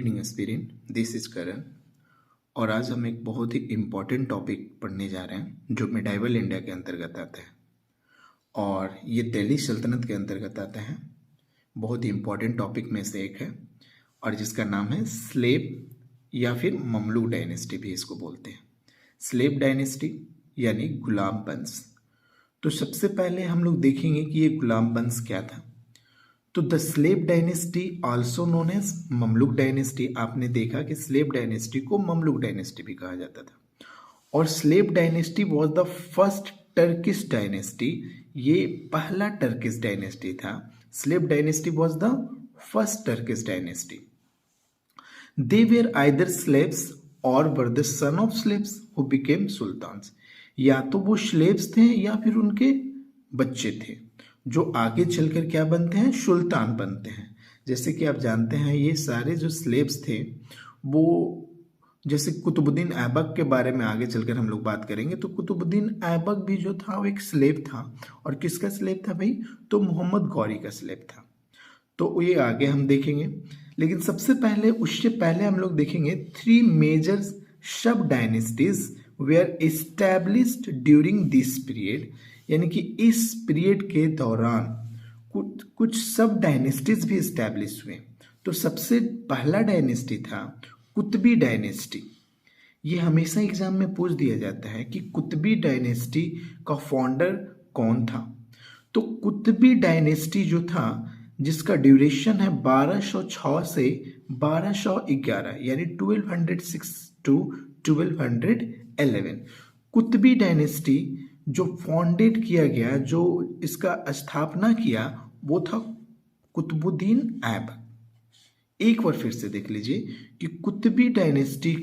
Evening aspirant, this is करण। और आज हम एक बहुत ही इम्पॉर्टेंट टॉपिक पढ़ने जा रहे हैं जो मिडाइवल इंडिया के अंतर्गत आता है और ये दिल्ली सल्तनत के अंतर्गत आता है। बहुत ही इम्पॉर्टेंट टॉपिक में से एक है और जिसका नाम है स्लेव या फिर ममलूक डायनेस्टी भी इसको बोलते हैं। स्लेव डायनेस्टी यानी गुलाम वंश। तो सबसे पहले हम लोग देखेंगे कि ये गुलाम वंश क्या था। तो the slave dynasty also known as Mamluk dynasty, आपने देखा कि स्लेव डायनेस्टी को ममलुक डायनेस्टी भी कहा जाता था। और slave dynasty was the first Turkish dynasty, ये पहला टर्किश डायनेस्टी था। Slave dynasty was the first Turkish dynasty. They were either slaves or were the son of slaves who became sultans, या तो वो स्लेव्स थे या फिर उनके बच्चे थे जो आगे चलकर क्या बनते हैं, सुल्तान बनते हैं। जैसे कि आप जानते हैं ये सारे जो स्लेव्स थे वो, जैसे कुतुबुद्दीन ऐबक के बारे में आगे चलकर हम लोग बात करेंगे, तो कुतुबुद्दीन ऐबक भी जो था वो एक स्लेव था। और किसका स्लेव था भाई, तो मोहम्मद गौरी का स्लेव था। तो ये आगे हम देखेंगे, लेकिन सबसे पहले उससे पहले हम लोग देखेंगे 3 मेजर सब dynasties were established during this period, यानी कि इस पीरियड के दौरान कुछ सब डायनेस्टीज भी इस्टेब्लिश हुए। तो सबसे पहला डायनेस्टी था कुतबी डायनेस्टी। ये हमेशा एग्जाम में पूछ दिया जाता है कि कुतबी डायनेस्टी का फाउंडर कौन था। तो कुतबी डायनेस्टी जो था जिसका ड्यूरेशन है 1206 से 1211, यानी 1206 टू 1211। कुतबी डायनेस्टी जो फाउंडेड किया गया, जो इसका स्थापना किया, वो था कुतुबुद्दीन ऐबक। एक बार फिर से देख लीजिए कि कुतबी डायनेस्टी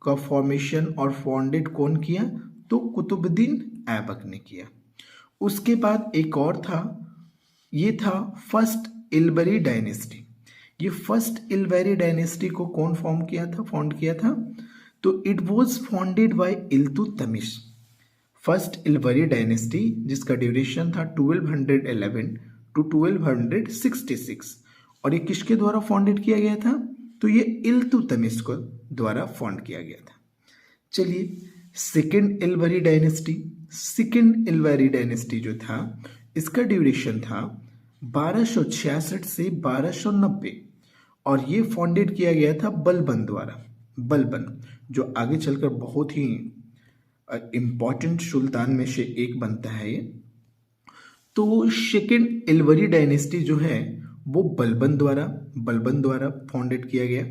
का फॉर्मेशन और फाउंडेड कौन किया, तो कुतुबुद्दीन ऐबक ने किया। उसके बाद एक और था, ये था फर्स्ट इल्बरी डायनेस्टी। ये फर्स्ट इल्बरी डायनेस्टी को कौन फाउंड किया था, तो it was founded by Iltutmish. First Ilbari dynasty जिसका ड्यूरेशन था 1211 टू 1266, और ये किसके द्वारा फाउंडेड किया गया था, तो ये इल्तुतमिश को द्वारा फाउंड किया गया था। चलिए second Ilbari dynasty. Second Ilbari dynasty जो था इसका ड्यूरेशन था 1266 से 1290, और ये फाउंडेड किया गया था बलबन द्वारा। बलबन जो आगे चलकर बहुत ही इम्पॉर्टेंट सुल्तान में से एक बनता है ये। तो सेकेंड इल्बरी डायनेस्टी जो है वो बलबन द्वारा फाउंडेड किया गया।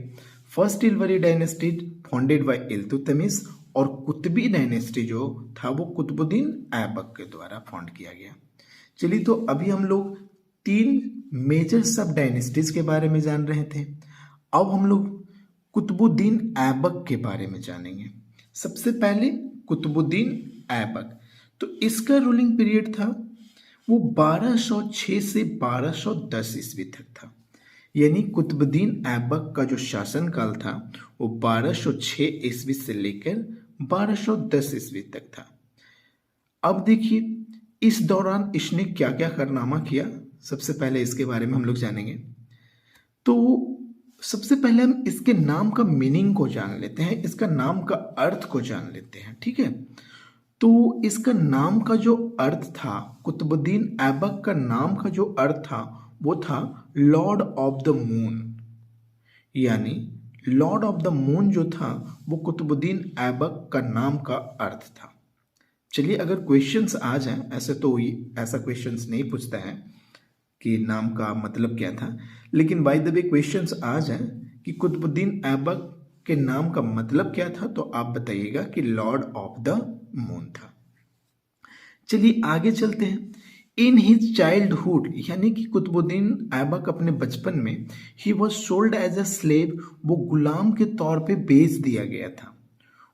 First Ilbari dynasty founded by Iltutmish, और कुतबी डायनेस्टी जो था वो कुतुबुद्दीन ऐबक के द्वारा फाउंड किया गया। चलिए, तो अभी हम लोग 3 मेजर सब डायनेस्टीज के बारे में जान रहे थे। अब हम लोग कुतुबुद्दीन ऐबक के बारे में जानेंगे। सबसे पहले कुतुबुद्दीन ऐबक, तो इसका रूलिंग पीरियड था वो 1206 से 1210 ईस्वी तक था। यानी कुतुबुद्दीन ऐबक का जो शासन काल था वो 1206 ईस्वी से लेकर 1210 ईस्वी तक था। अब देखिए इस दौरान इसने क्या क्या कारनामा किया, सबसे पहले इसके बारे में हम लोग जानेंगे। तो सबसे पहले हम इसके नाम का मीनिंग को जान लेते हैं, इसका नाम का अर्थ को जान लेते हैं, ठीक है। तो इसका नाम का जो अर्थ था, कुतुबुद्दीन ऐबक का नाम का जो अर्थ था वो था लॉर्ड ऑफ द मून। यानी लॉर्ड ऑफ द मून जो था वो कुतुबुद्दीन ऐबक का नाम का अर्थ था। चलिए, अगर क्वेश्चंस आ जाएं, ऐसे तो ऐसा क्वेश्चंस नहीं पूछता है कि नाम का मतलब क्या था, लेकिन बाय द वे क्वेश्चंस आ जाए कि कुतुबुद्दीन ऐबक के नाम का मतलब क्या था, तो आप बताइएगा कि लॉर्ड ऑफ द मून था। चलिए आगे चलते हैं। इन हिज चाइल्डहुड, यानी कि कुतुबुद्दीन ऐबक अपने बचपन में ही was sold as a slave, वो गुलाम के तौर पे बेच दिया गया था।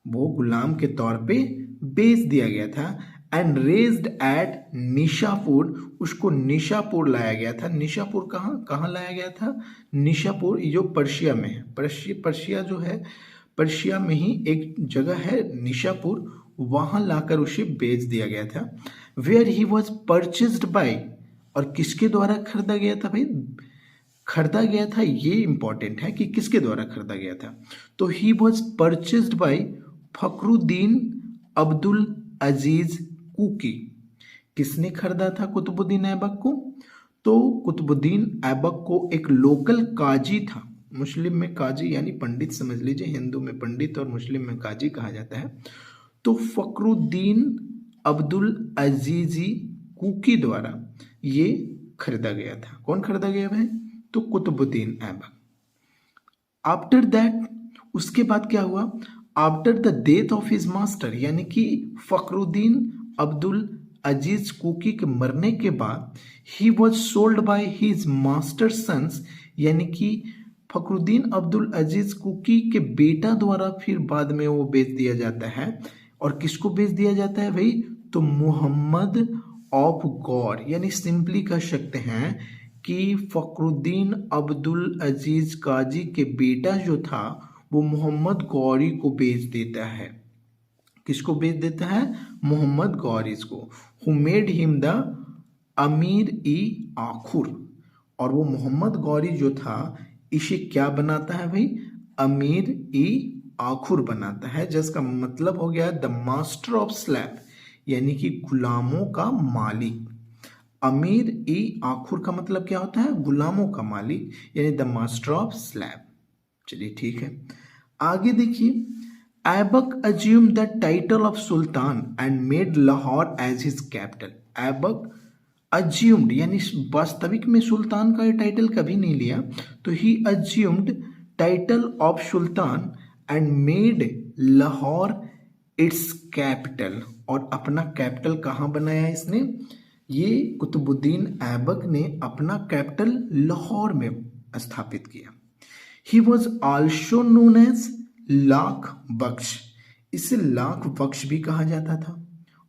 वो गुलाम के तौर पे बेच दिया गया था। एंड रेज्ड एट निशापुर, उसको निशापुर लाया गया था। निशापुर कहाँ लाया गया था, निशापुर जो पर्शिया में है। पर्शिया जो है, पर्शिया में ही एक जगह है निशापुर, वहाँ लाकर उसे बेच दिया गया था। Where he was purchased by, और किसके द्वारा खरीदा गया था भाई, खरीदा गया था ये इंपॉर्टेंट है कि किसके द्वारा खरीदा गया था। तो he was purchased by Fakhruddin Abdul Aziz Kuki. किसने खरीदा था कुतुबुद्दीन ऐबक को? तो कुतुबुद्दीन ऐबक को एक लोकल काजी था, मुस्लिम में काजी यानी पंडित समझ लीजिए, हिंदू में पंडित और मुस्लिम में काजी कहा जाता है। तो फखरुद्दीन अब्दुल अजीजी कुकी द्वारा ये खरीदा गया था। कौन खरीदा गया भाई? तो कुतुबुद्दीन ऐबक। आफ्टर दैट, उसके बाद क्या हुआ? After the death of his master, यानी कि फखरुद्दीन अब्दुल अजीज कुकी के मरने के बाद he was sold by his master sons, यानी कि फखरुद्दीन अब्दुल अजीज कुकी के बेटा द्वारा फिर बाद में वो बेच दिया जाता है। और किसको बेच दिया जाता है भाई? तो मोहम्मद ऑफ गौर, यानी सिंपली कह सकते हैं कि फखरुद्दीन अब्दुल अजीज काजी के बेटा जो था वो मोहम्मद गौरी को बेच देता है। किसको बेच देता है? मोहम्मद गौरी को, हु मेड हिम द अमीर ई आखुर। और वो मोहम्मद गौरी जो था इसे क्या बनाता है भाई? अमीर ई आखुर बनाता है, जिसका मतलब हो गया द मास्टर ऑफ स्लैब, यानी कि गुलामों का मालिक। अमीर ई आखुर का मतलब क्या होता है? गुलामों का मालिक, यानी द मास्टर ऑफ स्लैब। चलिए ठीक है, आगे देखिए। Aibak assume the title of sultan and made Lahore as his capital. Aibak assumed, यानी वास्तविक में सुल्तान का ये टाइटल कभी नहीं लिया, तो he assumed title of sultan and made Lahore its capital. और अपना कैपिटल कहाँ बनाया इसने? ये कुतुबुद्दीन ऐबक ने अपना कैपिटल लाहौर में स्थापित किया। He was also known as Lakh Bakhsh. इसे लाख बख्श भी कहा जाता था।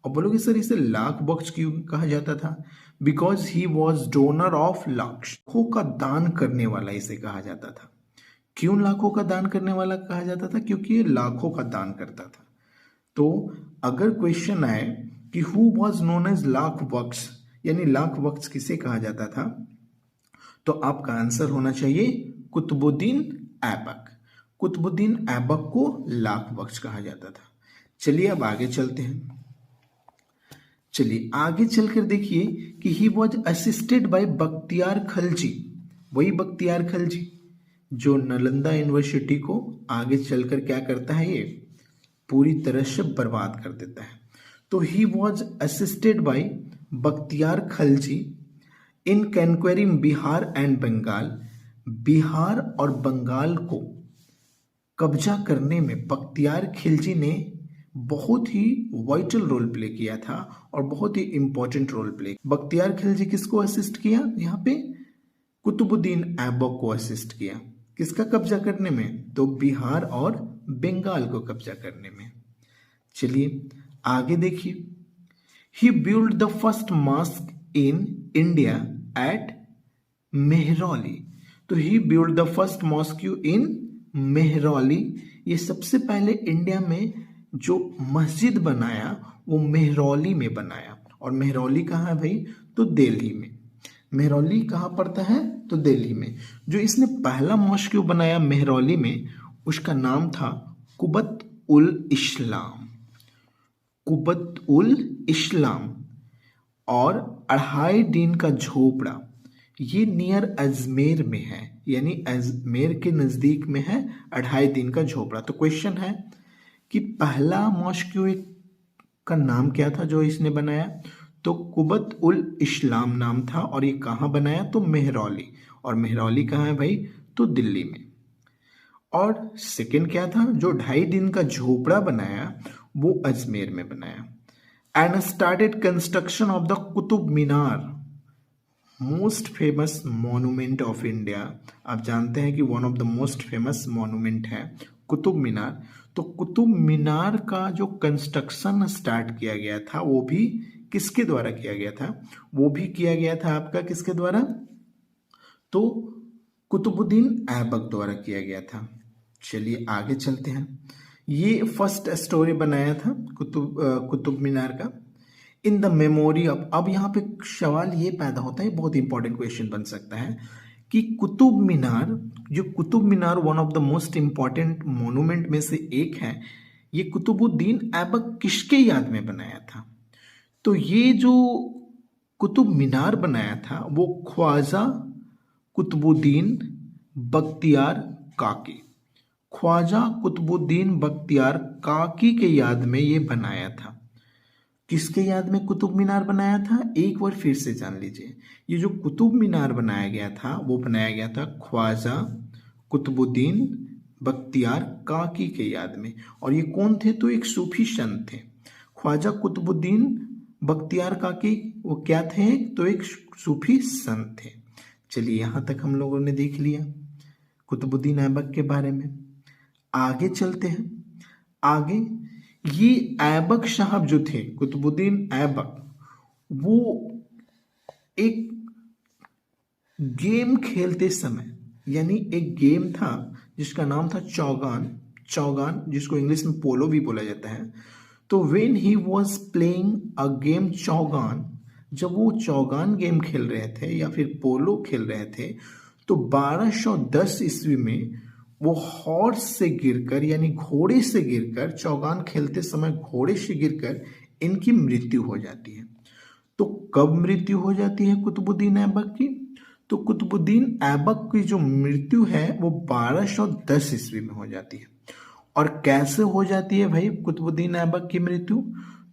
और बोलोगे सर इसे लाख बख्श क्यों कहा जाता था? Because he was donor of लाखों का दान करने वाला इसे कहा जाता था। क्यों लाखों का दान करने वाला कहा जाता था? क्योंकि ये लाखों का दान करता था। तो अगर क्वेश्चन आए कि who was known as Lakh Bakhsh, यानी लाख बख्श किसे कहा जाता था, तो आपका आंसर होना चाहिए कुतुबुद्दीन ऐबक। कुतुबुद्दीन ऐबक को लाख बख्श कहा जाता था। चलिए अब आगे चलते हैं। चलिए आगे चलकर देखिए कि ही was assisted by Bakhtiyar Khalji. वही बख्तियार खलजी जो नालंदा यूनिवर्सिटी को आगे चलकर क्या करता है? ये पूरी तरह से बर्बाद कर देता है। तो he was assisted by Bakhtiyar Khalji in conquering Bihar and Bengal. Bihar और बंगाल को कब्जा करने में बख्तियार खिलजी ने बहुत ही वाइटल रोल प्ले किया था और बहुत ही important role play. Bakhtiyar Khilji किसको असिस्ट किया? यहाँ पे कुतुबुद्दीन ऐबक को असिस्ट किया। किसका कब्जा करने में? तो बिहार और बंगाल को कब्जा करने में। चलिए आगे देखिए। He build the first mosque in India at Mehrauli. तो he build the first mosque in Mehrauli. ये सबसे पहले इंडिया में जो मस्जिद बनाया वो मेहरौली में बनाया। और मेहरौली कहाँ है भाई? तो दिल्ली में। मेहरौली कहाँ पड़ता है? तो दिल्ली में। जो इसने पहला मॉस्क बनाया मेहरौली में, उसका नाम था कुबत उल इस्लाम। कुबत उल इस्लाम। और 2.5 दिन का झोपड़ा, ये नियर अजमेर में है, यानी अजमेर के नज़दीक में है 2.5 दिन का झोपड़ा। तो क्वेश्चन है कि पहला मॉस्क का नाम क्या था जो इसने बनाया? तो कुबत उल इस्लाम नाम था। और ये कहाँ बनाया? तो मेहरौली। और मेहरौली कहाँ है भाई? तो दिल्ली में। और सेकंड क्या था? जो 2.5 दिन का झोपड़ा बनाया वो अजमेर में बनाया। And started construction of the Qutub Minar, most famous monument of India. आप जानते हैं कि one of the most famous monument है कुतुब मीनार। तो कुतुब मीनार का जो कंस्ट्रक्शन स्टार्ट किया गया था वो भी किसके द्वारा किया गया था? वो भी किया गया था आपका किसके द्वारा? तो कुतुबुद्दीन ऐबक द्वारा किया गया था। चलिए आगे चलते हैं। ये फर्स्ट स्टोरी बनाया था कुतुब मीनार का इन द मेमोरी ऑफ। अब यहाँ पे सवाल ये पैदा होता है, बहुत इंपॉर्टेंट क्वेश्चन बन सकता है कि कुतुब मीनार, जो Qutub Minar one of the most important monument में से एक है, ये कुतुबुद्दीन ऐबक किसके याद में बनाया था? तो ये जो कुतुब मीनार बनाया था वो ख्वाजा कुतुबुद्दीन बख्तियार काकी, ख्वाजा कुतुबुद्दीन बख्तियार काकी के याद में ये बनाया था। किसके याद में कुतुब मीनार बनाया था? एक बार फिर से जान लीजिए, ये जो कुतुब मीनार बनाया गया था वो बनाया गया था ख्वाजा कुतुबुद्दीन बख्तियार काकी के याद में। और ये कौन थे? तो एक सूफी संत थे। ख्वाजा कुतुबुद्दीन बख्तियार काकी वो क्या थे? तो एक सूफी संत थे। चलिए यहाँ तक हम लोगों ने देख लिया कुतुबुद्दीन ऐबक के बारे में। आगे चलते हैं। आगे ये ऐबक साहब जो थे, कुतुबुद्दीन ऐबक, वो एक गेम खेलते समय, यानी एक गेम था जिसका नाम था चौगान, चौगान जिसको इंग्लिश में पोलो भी बोला जाता है। तो when he was playing a game Chaugan, जब वो चौगान गेम खेल रहे थे या फिर पोलो खेल रहे थे, तो 1210 ईस्वी में वो हॉर्स से गिरकर, यानी घोड़े से गिरकर, चौगान खेलते समय घोड़े से गिरकर इनकी मृत्यु हो जाती है। तो कब मृत्यु हो जाती है कुतुबुद्दीन ऐबक की? तो कुतुबुद्दीन ऐबक की जो मृत्यु है वो 1210 ईस्वी में हो जाती है। और कैसे हो जाती है भाई कुतुबुद्दीन ऐबक की मृत्यु?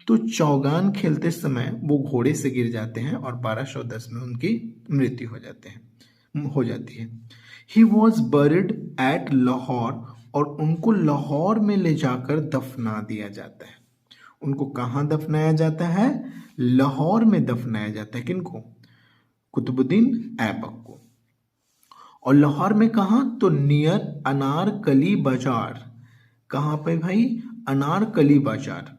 तो चौगान खेलते समय वो घोड़े से गिर जाते हैं और 1210 में उनकी मृत्यु हो जाती है। He was buried at Lahore, और उनको लाहौर में ले जाकर दफना दिया जाता है। उनको कहाँ दफनाया जाता है? लाहौर में दफनाया जाता है। किनको? कुतुबुद्दीन ऐबक को। और लाहौर में कहाँ? तो नियर अनारकली बाजार। कहाँ पे भाई? अनारकली बाजार।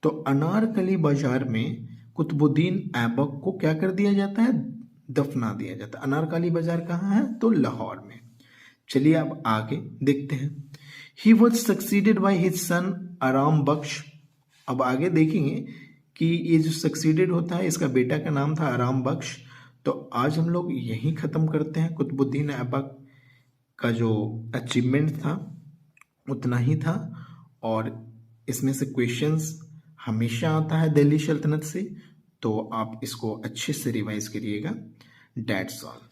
तो अनारकली बाजार में कुतुबुद्दीन ऐबक को क्या कर दिया जाता है? दफना दिया जाता है। अनारकली बाजार कहाँ है? तो लाहौर में। चलिए अब आगे देखते हैं। He was succeeded by his son आराम बख्श। अब आगे देखेंगे कि ये जो सक्सीडेड होता है इसका बेटा का नाम था आराम बख्श। तो आज हम लोग यहीं ख़त्म करते हैं। कुतुबुद्दीन ऐबक का जो अचीवमेंट था उतना ही था, और इसमें से क्वेश्चंस हमेशा आता है दिल्ली सल्तनत से, तो आप इसको अच्छे से रिवाइज करिएगा। That's all.